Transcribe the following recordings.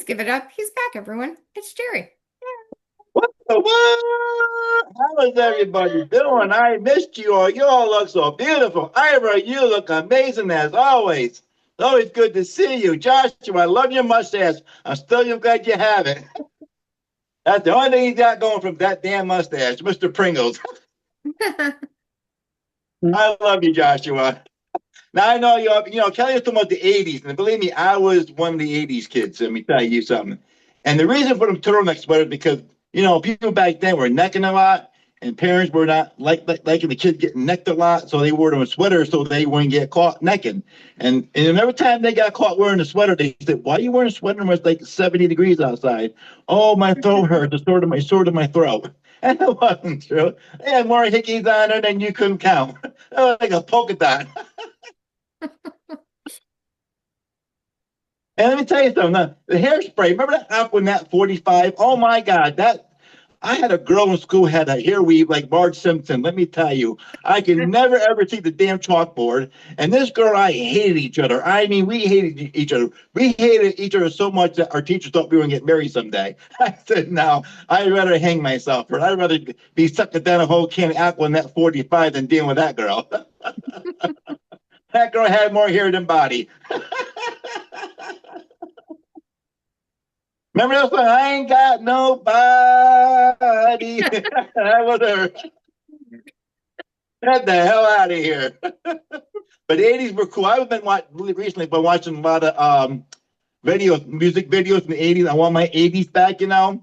Please give it up. He's back, everyone. It's Jerry. What the what? How is everybody doing? I missed you all. You all look so beautiful. Ira, you look amazing as always. It's always good to see you. Joshua, I love your mustache. I'm still glad you have it. That's the only thing you got going from that damn mustache, Mr. Pringles. I love you, Joshua. Now I know Kelly was talking about the 80s, and believe me, I was one of the 80s kids. Let me tell you something. And the reason for the turtleneck sweater is because, people back then were necking a lot, and parents were not liking the kids getting necked a lot, so they wore them sweaters so they wouldn't get caught necking. And every time they got caught wearing a sweater, they said, "Why are you wearing a sweater when it's like 70 degrees outside?" "Oh, my throat hurts. It's sort of my throat." And it wasn't true. They had more hickeys on it than you couldn't count. It was like a polka dot. And let me tell you something. The hairspray, remember that Aquanet 45? Oh my God, I had a girl in school who had a hair weave like Marge Simpson. Let me tell you, I could never ever see the damn chalkboard. And this girl, I hated each other. I mean, we hated each other. We hated each other so much that our teachers thought we were gonna get married someday. I said, no, I'd rather hang myself, or I'd rather be sucking down a whole can of Aquanet 45 than dealing with that girl. That girl had more hair than body. Remember that song? I ain't got nobody. That was her. Get the hell out of here. But the 80s were cool. I've been recently watching a lot of music videos in the 80s. I want my 80s back, And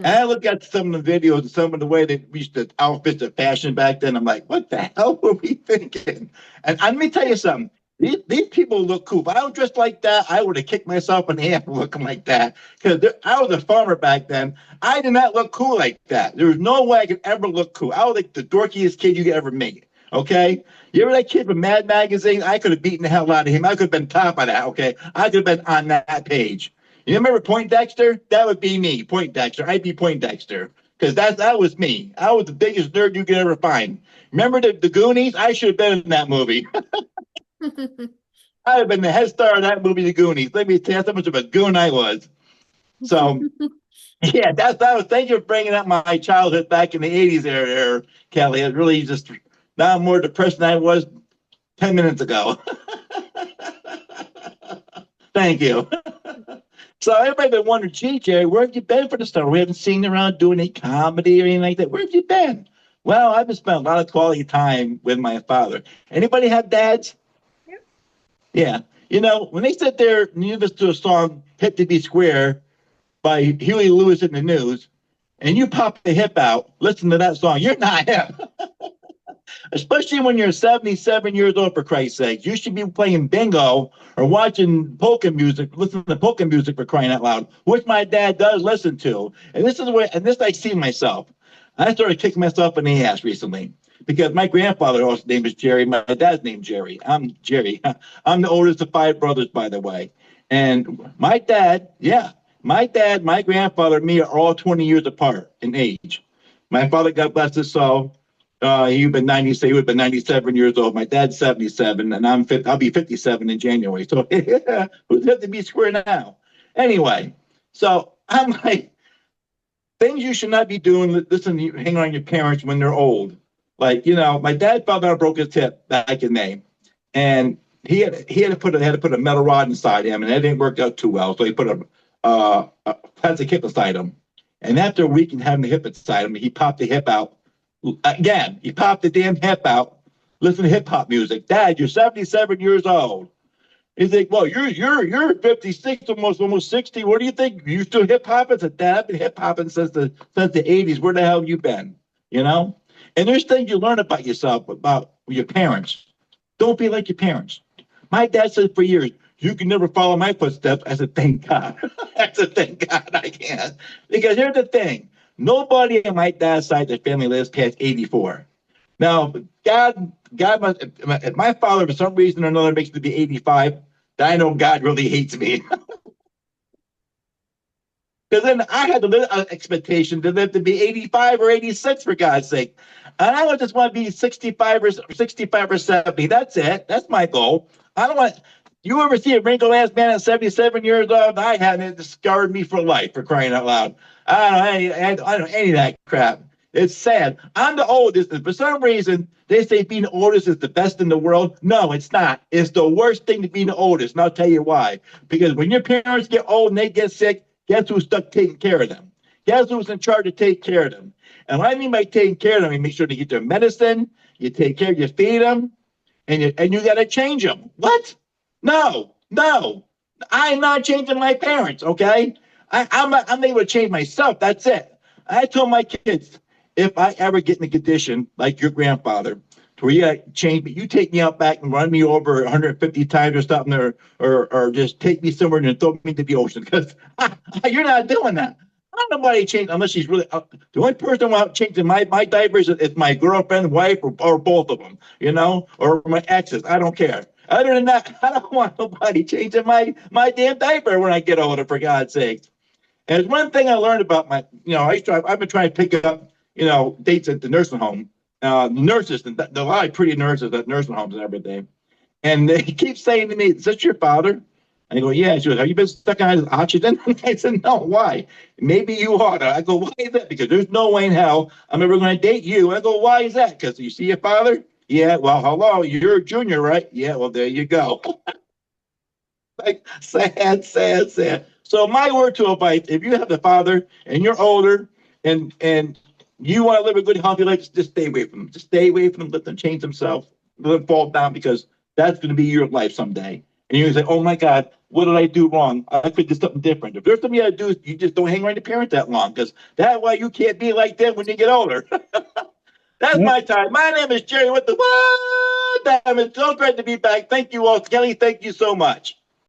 I look at some of the videos and some of the way they used to outfit the fashion back then. I'm like, what the hell were we thinking? And let me tell you something. These people look cool. If I was dressed like that, I would have kicked myself in the ass looking like that. Because I was a farmer back then. I did not look cool like that. There was no way I could ever look cool. I was like the dorkiest kid you could ever meet. Okay? You ever that kid from Mad Magazine? I could have beaten the hell out of him. I could have been top of that, okay? I could have been on that page. You remember Poindexter? That would be me, Poindexter. I'd be Poindexter. Because that was me. I was the biggest nerd you could ever find. Remember the Goonies? I should have been in that movie. I'd have been the head star of that movie, The Goonies. Let me tell you how much of a goon I was. So, yeah, that was. Thank you for bringing up my childhood back in the 80s there, Kelly. It really just, now I'm more depressed than I was 10 minutes ago. Thank you. So everybody been wondering, gee, Jerry, where have you been for the summer? We haven't seen you around doing any comedy or anything like that. Where have you been? Well, I've been spending a lot of quality time with my father. Anybody have dads? Yeah. When they sit there and you listen to a song, Hip to Be Square, by Huey Lewis and the News, and you pop the hip out, listen to that song, you're not hip. Especially when you're 77 years old, for Christ's sake. You should be playing bingo or watching polka music, listening to polka music, for crying out loud, which my dad does listen to. And this I see myself. I started kicking myself in the ass recently because my grandfather's name is Jerry. My dad's name is Jerry. I'm Jerry. I'm the oldest of 5 brothers, by the way. And my dad, my grandfather, and me are all 20 years apart in age. My father, God bless his soul, he would have been 97 years old. My dad's 77, and I'll be 57 in January. So who's have to be square now? Anyway, so I'm like, things you should not be doing, listen, hang on your parents when they're old. Like, my dad found out I broke his hip back in May, and he had to put a metal rod inside him, and that didn't work out too well. So he put a plastic hip inside him, and after a week of having the hip inside him, he popped the hip out. Again, he popped the damn hip out. Listen to hip hop music. Dad, you're 77 years old. He's like, well, you're 56, almost 60. What do you think? You still hip hopping? I said, Dad, I've been hip hopping since the 80s. Where the hell have you been? And there's things you learn about yourself, about your parents. Don't be like your parents. My dad said for years, you can never follow my footsteps. I said, thank God. I said, thank God I can't. Because here's the thing. Nobody on my dad's side of the family lives past 84. Now, God must, if my father, for some reason or another, makes it to be 85, then I know God really hates me. Because then I had the expectation to live to be 85 or 86, for God's sake. And I just want to be 65 or 70. That's it. That's my goal. I don't want, You ever see a wrinkled ass man at 77 years old? I haven't. It scarred me for life, for crying out loud. I don't know any of that crap. It's sad. I'm the oldest, and for some reason, they say being the oldest is the best in the world. No, it's not. It's the worst thing to be the oldest, and I'll tell you why. Because when your parents get old and they get sick, guess who's stuck taking care of them? Guess who's in charge of taking care of them? And what I mean by taking care of them, you make sure they get their medicine, you take care, you feed them, and you got to change them. What? No, no. I'm not changing my parents, okay? I'm able to change myself. That's it. I told my kids, if I ever get in a condition like your grandfather, to where you got to change me, you take me out back and run me over 150 times or something, or just take me somewhere and throw me into the ocean, because you're not doing that. Nobody change unless she's really. The only person who changing my diapers is my girlfriend, wife, or both of them, or my exes. I don't care. Other than that, I don't want nobody changing my damn diaper when I get older, for God's sake. And there's one thing I learned about I've been trying to pick up, dates at the nursing home. Nurses, a lot of pretty nurses at nursing homes and everything. And they keep saying to me, "Is this your father?" And I go, "Yeah." She goes, "Have you been stuck on oxygen?" I said, "No, why?" "Maybe you ought to." I go, "Why is that?" "Because there's no way in hell I'm ever going to date you." I go, "Why is that?" "Because you see your father?" "Yeah." "Well, hello, you're a junior, right?" "Yeah." "Well, there you go." Like, sad, sad, sad. So my word to advice, if you have a father and you're older and you want to live a good, healthy life, just stay away from them. Just stay away from them. Let them change themselves. Let them fall down, because that's going to be your life someday. And you're going to say, "Oh my God, what did I do wrong? I could do something different." If there's something you got to do, you just don't hang around your parents that long, because that's why you can't be like them when you get older. That's my time. My name is Jerry with the what? Damn, it's so great to be back. Thank you all. Kelly, thank you so much.